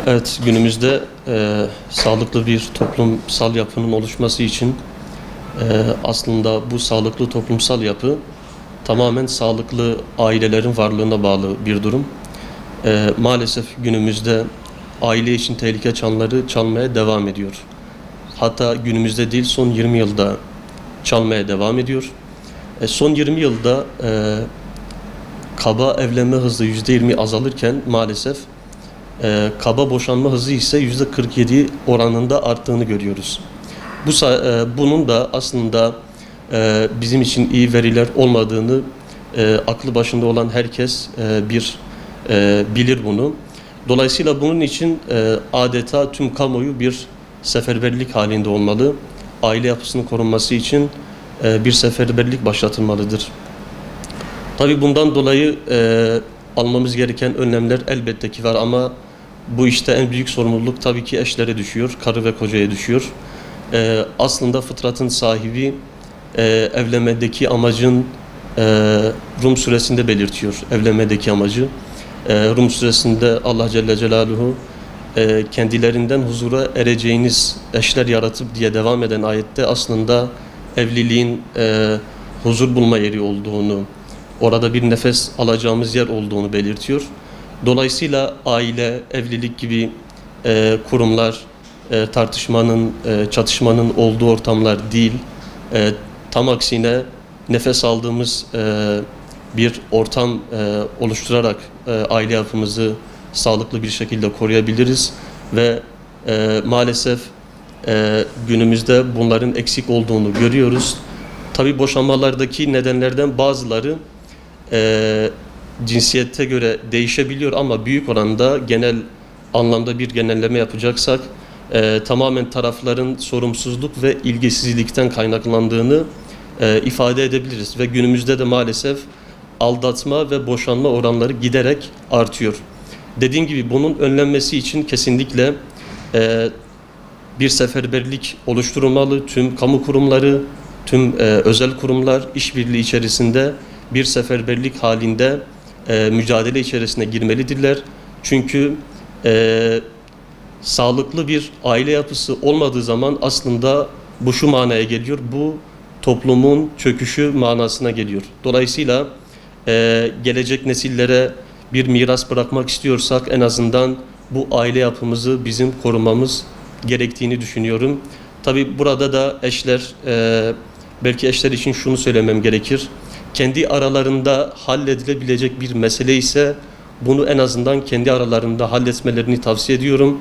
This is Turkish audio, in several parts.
Evet, günümüzde sağlıklı bir toplumsal yapının oluşması için aslında bu sağlıklı toplumsal yapı tamamen sağlıklı ailelerin varlığına bağlı bir durum. Maalesef günümüzde aile için tehlike çanları çalmaya devam ediyor. Hatta günümüzde değil, son 20 yılda çalmaya devam ediyor. Son 20 yılda kaba evlenme hızı %20 azalırken maalesef kaba boşanma hızı ise %47 oranında arttığını görüyoruz. Bunun da aslında bizim için iyi veriler olmadığını aklı başında olan herkes bilir bunu. Dolayısıyla bunun için adeta tüm kamuoyu bir seferberlik halinde olmalı. Aile yapısının korunması için bir seferberlik başlatılmalıdır. Tabii bundan dolayı almamız gereken önlemler elbette ki var ama bu işte en büyük sorumluluk tabii ki eşlere düşüyor, karı ve kocaya düşüyor. Aslında fıtratın sahibi evlenmedeki amacın Rum suresinde belirtiyor evlenmedeki amacı. Rum suresinde Allah Celle Celaluhu kendilerinden huzura ereceğiniz eşler yaratıp diye devam eden ayette aslında evliliğin huzur bulma yeri olduğunu, orada bir nefes alacağımız yer olduğunu belirtiyor. Dolayısıyla aile, evlilik gibi kurumlar tartışmanın, çatışmanın olduğu ortamlar değil, tam aksine nefes aldığımız bir ortam oluşturarak aile yapımızı sağlıklı bir şekilde koruyabiliriz ve maalesef günümüzde bunların eksik olduğunu görüyoruz. Tabii boşanmalardaki nedenlerden bazıları cinsiyete göre değişebiliyor ama büyük oranda genel anlamda bir genelleme yapacaksak tamamen tarafların sorumsuzluk ve ilgisizlikten kaynaklandığını ifade edebiliriz ve günümüzde de maalesef aldatma ve boşanma oranları giderek artıyor. Dediğim gibi bunun önlenmesi için kesinlikle bir seferberlik oluşturulmalı. Tüm kamu kurumları, tüm özel kurumlar işbirliği içerisinde bir seferberlik halinde mücadele içerisine girmelidirler. Çünkü sağlıklı bir aile yapısı olmadığı zaman aslında bu şu manaya geliyor, bu toplumun çöküşü manasına geliyor. Dolayısıyla gelecek nesillere bir miras bırakmak istiyorsak en azından bu aile yapımızı bizim korumamız gerektiğini düşünüyorum. Tabii burada da eşler, belki eşler için şunu söylemem gerekir. Kendi aralarında halledilebilecek bir mesele ise bunu en azından kendi aralarında halletmelerini tavsiye ediyorum.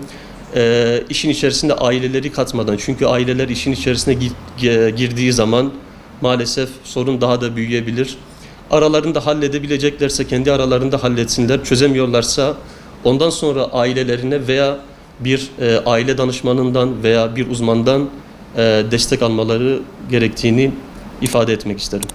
İşin içerisinde aileleri katmadan, çünkü aileler işin içerisine girdiği zaman maalesef sorun daha da büyüyebilir. Aralarında halledebileceklerse kendi aralarında halletsinler, çözemiyorlarsa ondan sonra ailelerine veya bir aile danışmanından veya bir uzmandan destek almaları gerektiğini ifade etmek isterim.